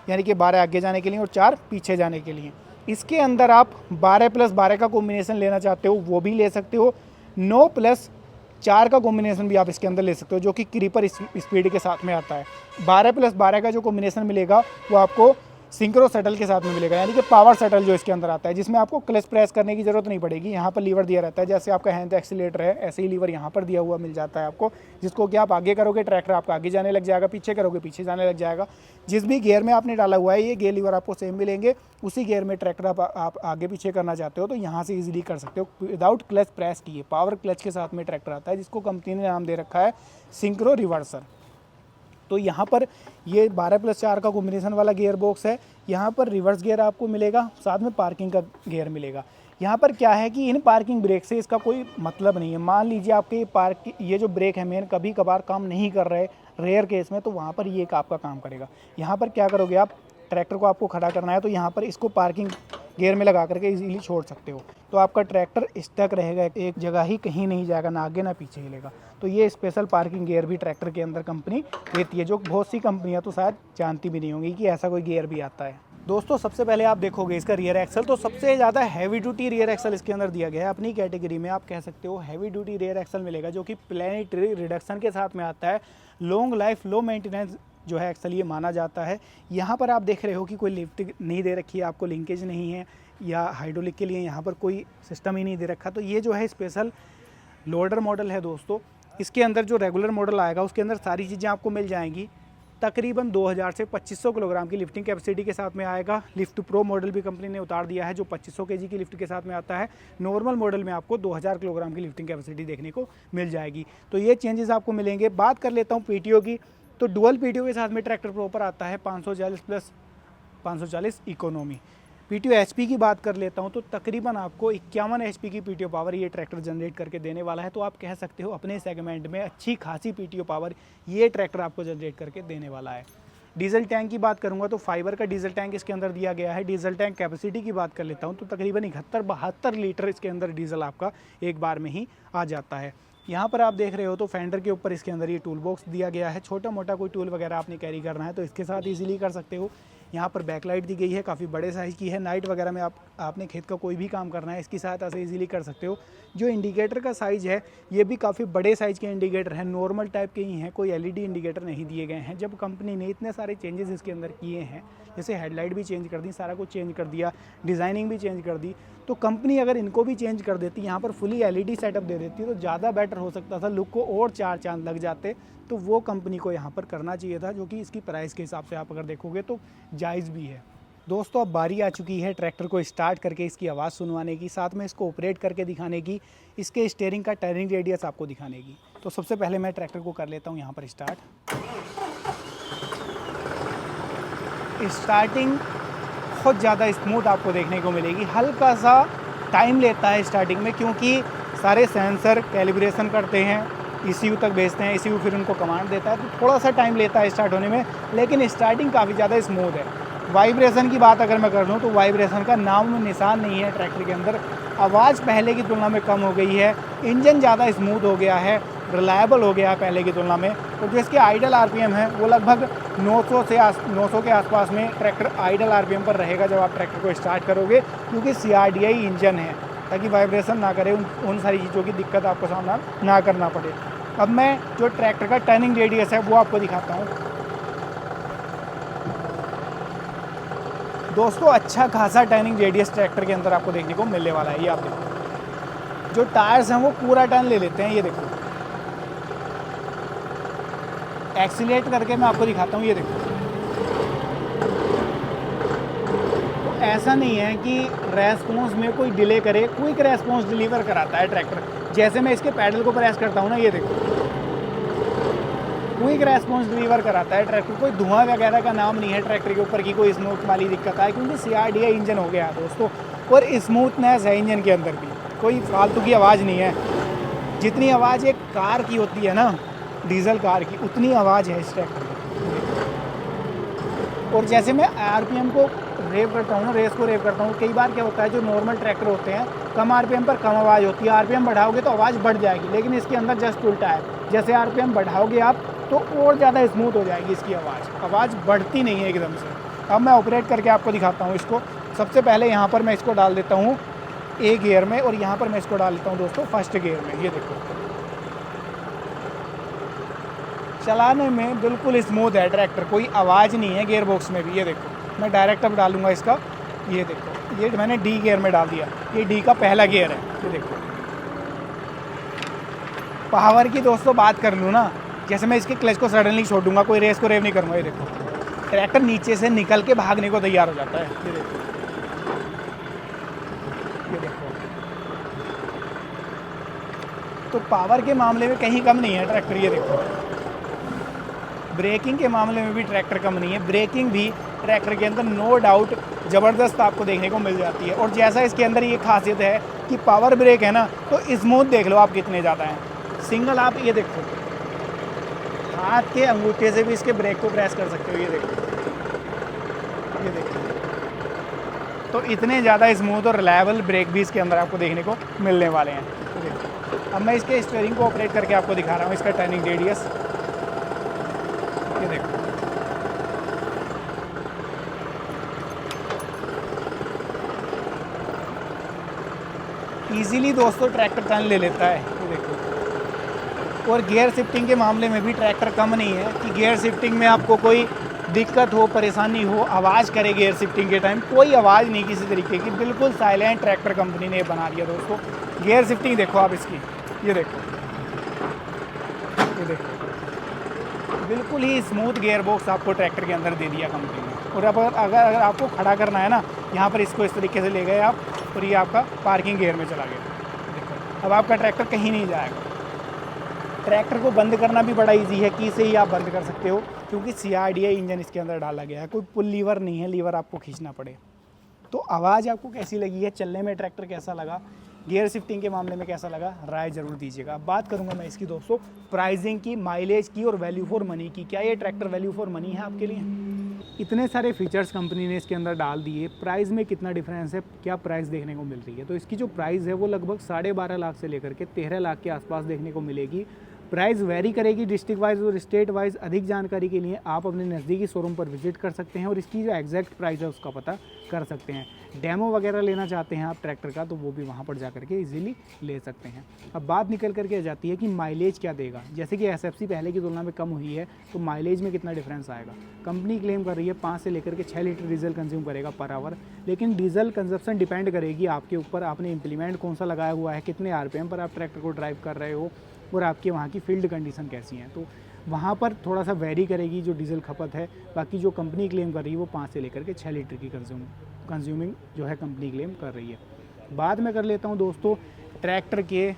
यानी कि 12 आगे जाने के लिए और 4 पीछे जाने के लिए। इसके अंदर आप 12+12 का कॉम्बिनेशन लेना चाहते हो वो भी ले सकते हो, 9+4 का कॉम्बिनेशन भी आप इसके अंदर ले सकते हो, जो कि क्रीपर स्पीड के साथ में आता है। 12+12 का जो कॉम्बिनेशन मिलेगा वो आपको सिंक्रो शटल के साथ में मिलेगा, यानी कि पावर शटल जो इसके अंदर आता है, जिसमें आपको क्लच प्रेस करने की ज़रूरत नहीं पड़ेगी। यहाँ पर लीवर दिया रहता है, जैसे आपका हैंड एक्सीलेटर है ऐसे ही लीवर यहाँ पर दिया हुआ मिल जाता है आपको, जिसको कि आप आगे करोगे ट्रैक्टर आपका आगे जाने लग जाएगा, पीछे करोगे पीछे जाने लग जाएगा। जिस भी गियर में आपने डाला हुआ है ये गियर लीवर आपको सेम मिलेंगे, उसी गियर में ट्रैक्टर आप आगे पीछे करना चाहते हो तो यहाँ से ईजिली कर सकते हो विदाउट क्लच प्रेस किए। पावर क्लच के साथ में ट्रैक्टर आता है, जिसको कंपनी ने नाम दे रखा है सिंक्रो रिवर्सर। तो यहाँ पर ये 12+4 का कॉम्बिनेशन वाला गियर बॉक्स है। यहाँ पर रिवर्स गियर आपको मिलेगा, साथ में पार्किंग का गियर मिलेगा। यहाँ पर क्या है कि इन पार्किंग ब्रेक से इसका कोई मतलब नहीं है। मान लीजिए आपके ये जो ब्रेक है मेन कभी कभार काम नहीं कर रहे रेयर केस में, तो वहाँ पर ये आपका काम करेगा। यहाँ पर क्या करोगे आप, ट्रैक्टर को आपको खड़ा करना है तो यहाँ पर इसको पार्किंग गियर में लगा करके इजीली छोड़ सकते हो, तो आपका ट्रैक्टर स्टक रहेगा एक जगह ही, कहीं नहीं जाएगा, ना आगे ना पीछे हिलेगा। तो ये स्पेशल पार्किंग गियर भी ट्रैक्टर के अंदर कंपनी देती है, जो बहुत सी कंपनियां तो शायद जानती भी नहीं होंगी कि ऐसा कोई गियर भी आता है। दोस्तों सबसे पहले आप देखोगे इसका रियर एक्सल, तो सबसे ज़्यादा हैवी ड्यूटी रियर एक्सल इसके अंदर दिया गया है। अपनी कैटेगरी में आप कह सकते हो हैवी ड्यूटी रियर एक्सल मिलेगा, जो कि प्लैनेटरी रिडक्शन के साथ में आता है। लॉन्ग लाइफ लो मेंटेनेंस जो है एक्सल ये माना जाता है। यहाँ पर आप देख रहे हो कि कोई लिफ्ट नहीं दे रखी है आपको, लिंकेज नहीं है, या हाइड्रोलिक के लिए यहाँ पर कोई सिस्टम ही नहीं दे रखा। तो ये जो है स्पेशल लोडर मॉडल है दोस्तों। इसके अंदर जो रेगुलर मॉडल आएगा उसके अंदर सारी चीज़ें आपको मिल जाएंगी। तकरीबन 2000 से 2500 किलोग्राम की लिफ्टिंग कैपेसिटी के साथ में आएगा। लिफ्ट प्रो मॉडल भी कंपनी ने उतार दिया है, जो 2500 केजी की लिफ्ट के साथ में आता है। नॉर्मल मॉडल में आपको 2000 किलोग्राम की लिफ्टिंग कैपेसिटी देखने को मिल जाएगी। तो ये चेंजेस आपको मिलेंगे। बात कर लेता हूँ पीटीओ की, तो डुअल पीटीओ के साथ में ट्रैक्टर प्रॉपर आता है 540 प्लस 540 इकोनॉमी। पीटीओ एचपी की बात कर लेता हूं तो तकरीबन आपको 51 एचपी की पीटीओ पावर ये ट्रैक्टर जनरेट करके देने वाला है। तो आप कह सकते हो अपने सेगमेंट में अच्छी खासी पीटीओ पावर ये ट्रैक्टर आपको जनरेट करके देने वाला है। डीजल टैंक की बात करूंगा तो फाइबर का डीजल टैंक इसके अंदर दिया गया है। डीजल टैंक कैपेसिटी की बात कर लेता हूं तो तकरीबन 71-72 लीटर इसके अंदर डीजल आपका एक बार में ही आ जाता है। यहाँ पर आप देख रहे हो तो फेंडर के ऊपर इसके अंदर ये टूल बॉक्स दिया गया है। छोटा मोटा कोई टूल वगैरह आपने कैरी करना है तो इसके साथ इजीली कर सकते हो। यहाँ पर बैकलाइट दी गई है, काफ़ी बड़े साइज़ की है। नाइट वगैरह में आपने खेत का कोई भी काम करना है, इसकी सहायता से इजीली कर सकते हो। जो इंडिकेटर का साइज़ है ये भी काफ़ी बड़े साइज़ के इंडिकेटर हैं, नॉर्मल टाइप के ही हैं, कोई एलईडी इंडिकेटर नहीं दिए गए हैं। जब कंपनी ने इतने सारे चेंजेस इसके अंदर किए हैं, जैसे हेडलाइट भी चेंज कर दी, सारा कुछ चेंज कर दिया, डिज़ाइनिंग भी चेंज कर दी, तो कंपनी अगर इनको भी चेंज कर देती, यहाँ पर फुली एलईडी सेटअप दे देती तो ज़्यादा बेटर हो सकता था, लुक को और 4 चांद लग जाते। तो वो कंपनी को यहाँ पर करना चाहिए था, जो कि इसकी प्राइस के हिसाब से आप अगर देखोगे तो जायज़ भी है। दोस्तों अब बारी आ चुकी है ट्रैक्टर को स्टार्ट करके इसकी आवाज़ सुनवाने की, साथ में इसको ऑपरेट करके दिखाने की, इसके स्टीयरिंग का टर्निंग रेडियस आपको दिखाने की। तो सबसे पहले मैं ट्रैक्टर को कर लेता हूँ यहाँ पर स्टार्ट। स्टार्टिंग बहुत ज़्यादा स्मूथ आपको देखने को मिलेगी, हल्का सा टाइम लेता है स्टार्टिंग में, क्योंकि सारे सेंसर कैलिब्रेशन करते हैं, ECU तक भेजते हैं, ECU फिर उनको कमांड देता है, तो थोड़ा सा टाइम लेता है स्टार्ट होने में, लेकिन स्टार्टिंग काफ़ी ज़्यादा स्मूथ है। वाइब्रेशन की बात अगर मैं कर लूँ तो वाइब्रेशन का नाम निशान नहीं है ट्रैक्टर के अंदर। आवाज़ पहले की तुलना में कम हो गई है, इंजन ज़्यादा स्मूथ हो गया है, रिलायबल हो गया है पहले की तुलना में। तो जो इसके आइडल RPM है वो लगभग 900 के आसपास में ट्रैक्टर आइडल RPM पर रहेगा जब आप ट्रैक्टर को स्टार्ट करोगे, क्योंकि CRDI इंजन है, ताकि वाइब्रेशन ना करे, उन सारी चीज़ों की दिक्कत आपको सामना ना करना पड़े। अब मैं जो ट्रैक्टर का टर्निंग रेडियस है वो आपको दिखाता हूँ। दोस्तों अच्छा खासा टर्निंग रेडियस ट्रैक्टर के अंदर आपको देखने को मिलने वाला है। ये आप देखो, जो टायर्स हैं वो पूरा टर्न ले लेते हैं। ये देखो, एक्सीलेट करके मैं आपको दिखाता हूँ। ये देखो, तो ऐसा नहीं है कि रेस्पॉन्स में कोई डिले करे, क्विक रेस्पॉन्स डिलीवर कराता है ट्रैक्टर। जैसे मैं इसके पैडल को प्रेस करता हूँ ना, ये देखो, क्विक रेस्पॉन्स डिलीवर कराता है ट्रैक्टर। कोई धुआं वगैरह का नाम नहीं है ट्रैक्टर के ऊपर की कोई स्मोक वाली दिक्कत आए, क्योंकि CRDI इंजन हो गया है दोस्तों, और स्मूथनेस है इंजन के अंदर भी, कोई फालतू की आवाज़ नहीं है। जितनी आवाज़ एक कार की होती है ना, डीजल कार की, उतनी आवाज़ है इस ट्रैक्टर में। और जैसे मैं RPM को रेव करता हूँ ना, रेस को रेव करता हूँ, कई बार क्या होता है जो नॉर्मल ट्रैक्टर होते हैं कम RPM पर कम आवाज़ होती है, RPM बढ़ाओगे तो आवाज़ बढ़ जाएगी, लेकिन इसके अंदर जस्ट उल्टा है। जैसे RPM बढ़ाओगे आप तो और ज़्यादा स्मूथ हो जाएगी इसकी आवाज़ बढ़ती नहीं है एकदम से। अब मैं ऑपरेट करके आपको दिखाता हूँ इसको। सबसे पहले यहाँ पर मैं इसको डाल देता हूँ A गियर में, और यहाँ पर मैं इसको डाल देता हूँ दोस्तों फर्स्ट गियर में। ये देखो, चलाने में बिल्कुल स्मूथ है ट्रैक्टर, कोई आवाज़ नहीं है गियर बॉक्स में भी। ये देखो, मैं डायरेक्ट अब डालूँगा इसका। ये देखो, ये मैंने D गियर में डाल दिया, ये D का पहला गियर है। ये देखो, पावर की दोस्तों बात कर लूँ ना, जैसे मैं इसके क्लच को सडनली छोड़ दूंगा, कोई रेस को रेव नहीं करूँगा। ये देखो, ट्रैक्टर नीचे से निकल के भागने को तैयार हो जाता है। ये देखो, ये देखो, तो पावर के मामले में कहीं कम नहीं है ट्रैक्टर। ये देखो, ब्रेकिंग के मामले में भी ट्रैक्टर कम नहीं है, ब्रेकिंग भी ट्रैक्टर के अंदर नो डाउट ज़बरदस्त आपको देखने को मिल जाती है। और जैसा इसके अंदर ये खासियत है कि पावर ब्रेक है ना, तो स्मूथ देख लो आप कितने ज़्यादा हैं। सिंगल आप ये देखो, हाथ के अंगूठे से भी इसके ब्रेक को प्रेस कर सकते हो। ये देखो, ये देखो, तो इतने ज़्यादा स्मूथ और रिलायबल ब्रेक भी इसके अंदर आपको देखने को मिलने वाले हैं। तो देखो, अब मैं इसके स्टीयरिंग को ऑपरेट करके आपको दिखा रहा हूँ, इसका टर्निंग रेडियस। ये देखो, इजीली दोस्तों ट्रैक्टर टर्न ले लेता है। ये देखो, और गियर शिफ्टिंग के मामले में भी ट्रैक्टर कम नहीं है कि गियर शिफ्टिंग में आपको कोई दिक्कत हो, परेशानी हो, आवाज़ करे गियर शिफ्टिंग के टाइम, कोई आवाज़ नहीं किसी तरीके की, बिल्कुल साइलेंट ट्रैक्टर कंपनी ने बना दिया दोस्तों। गियर शिफ्टिंग देखो आप इसकी, ये देखो, ये देखो, बिल्कुल ही स्मूथ गियर बॉक्स आपको ट्रैक्टर के अंदर दे दिया कंपनी ने। और अब अगर आपको खड़ा करना है ना, यहाँ पर इसको इस तरीके से ले गए आप, और ये आपका पार्किंग गियर में चला गया। देखो, अब आपका ट्रैक्टर कहीं नहीं जाएगा। ट्रैक्टर को बंद करना भी बड़ा इजी है, की से ही आप बंद कर सकते हो, क्योंकि CRDI इंजन इसके अंदर डाला गया है, कोई पुल लीवर नहीं है, लीवर आपको खींचना पड़े। तो आवाज़ आपको कैसी लगी है, चलने में ट्रैक्टर कैसा लगा, गियर शिफ्टिंग के मामले में कैसा लगा, राय ज़रूर दीजिएगा। अब बात करूंगा मैं इसकी दोस्तों प्राइसिंग की, माइलेज की और वैल्यू फॉर मनी की। क्या ये ट्रैक्टर वैल्यू फॉर मनी है आपके लिए? इतने सारे फीचर्स कंपनी ने इसके अंदर डाल दिए, प्राइस में कितना डिफरेंस है, क्या प्राइस देखने को मिल रही है? तो इसकी जो प्राइस है वो लगभग 12.5 लाख से लेकर के 13 लाख के आसपास देखने को मिलेगी। प्राइस वेरी करेगी डिस्ट्रिक्ट वाइज और स्टेट वाइज। अधिक जानकारी के लिए आप अपने नज़दीकी शोरूम पर विजिट कर सकते हैं और इसकी जो एग्जैक्ट प्राइस है उसका पता कर सकते हैं। डेमो वगैरह लेना चाहते हैं आप ट्रैक्टर का तो वो भी वहाँ पर जा करके इजीली ले सकते हैं। अब बात निकल करके आ जाती है कि माइलेज क्या देगा। जैसे कि एसएफसी पहले की तुलना में कम हुई है तो माइलेज में कितना डिफरेंस आएगा। कंपनी क्लेम कर रही है 5 से लेकर के 6 लीटर डीजल कंज्यूम करेगा पर आवर, लेकिन डीजल कंजप्शन डिपेंड करेगी आपके ऊपर, आपने इंप्लीमेंट कौन सा लगाया हुआ है, कितने आरपीएम पर आप ट्रैक्टर को ड्राइव कर रहे हो और आपके वहाँ की फील्ड कंडीशन कैसी हैं, तो वहाँ पर थोड़ा सा वेरी करेगी जो डीजल खपत है। बाकी जो कंपनी क्लेम कर रही है वो 5 से लेकर के 6 लीटर की कंज्यूमिंग जो है कंपनी क्लेम कर रही है। बाद में कर लेता हूँ दोस्तों ट्रैक्टर के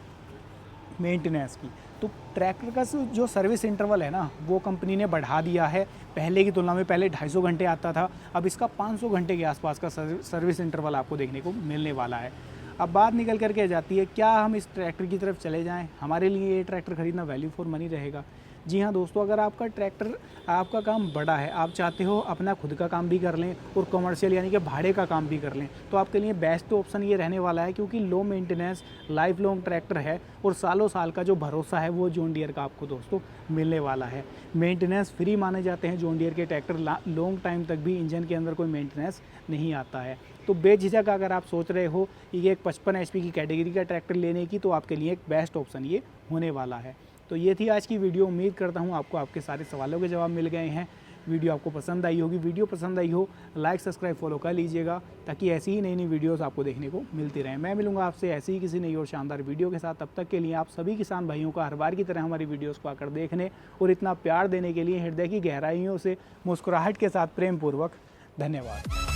मेंटेनेंस की। तो ट्रैक्टर का जो सर्विस इंटरवल है ना वो कंपनी ने बढ़ा दिया है पहले की तुलना में। पहले 250 घंटे आता था, अब इसका 500 घंटे के आसपास का सर्विस इंटरवल आपको देखने को मिलने वाला है। अब बात निकल करके आ जाती है क्या हम इस ट्रैक्टर की तरफ चले जाएं, हमारे लिए ये ट्रैक्टर खरीदना वैल्यू फॉर मनी रहेगा। जी हाँ दोस्तों, अगर आपका ट्रैक्टर, आपका काम बड़ा है, आप चाहते हो अपना खुद का काम भी कर लें और कमर्शियल यानी कि भाड़े का काम भी कर लें, तो आपके लिए बेस्ट ऑप्शन ये रहने वाला है, क्योंकि low maintenance life long tractor है और सालों साल का जो भरोसा है वो जॉन डियर का आपको दोस्तों मिलने वाला है। मेंटेनेंस फ्री माने जाते हैं जॉन डियर के ट्रैक्टर, लॉन्ग टाइम तक भी इंजन के अंदर कोई मेंटेनेंस नहीं आता है। तो बेझिझक अगर आप सोच रहे हो कि एक 55 HP की कैटेगरी का ट्रैक्टर लेने की, तो आपके लिए एक बेस्ट ऑप्शन ये होने वाला है। तो ये थी आज की वीडियो। उम्मीद करता हूँ आपको आपके सारे सवालों के जवाब मिल गए हैं। वीडियो आपको पसंद आई होगी। वीडियो पसंद आई हो लाइक सब्सक्राइब फॉलो कर लीजिएगा, ताकि ऐसी ही नई नई वीडियोस आपको देखने को मिलती रहें। मैं मिलूंगा आपसे ऐसी ही किसी नई और शानदार वीडियो के साथ। तब तक के लिए आप सभी किसान भाइयों का हर बार की तरह हमारी वीडियोस को आकर देखने और इतना प्यार देने के लिए हृदय की गहराइयों से मुस्कुराहट के साथ प्रेम पूर्वक धन्यवाद।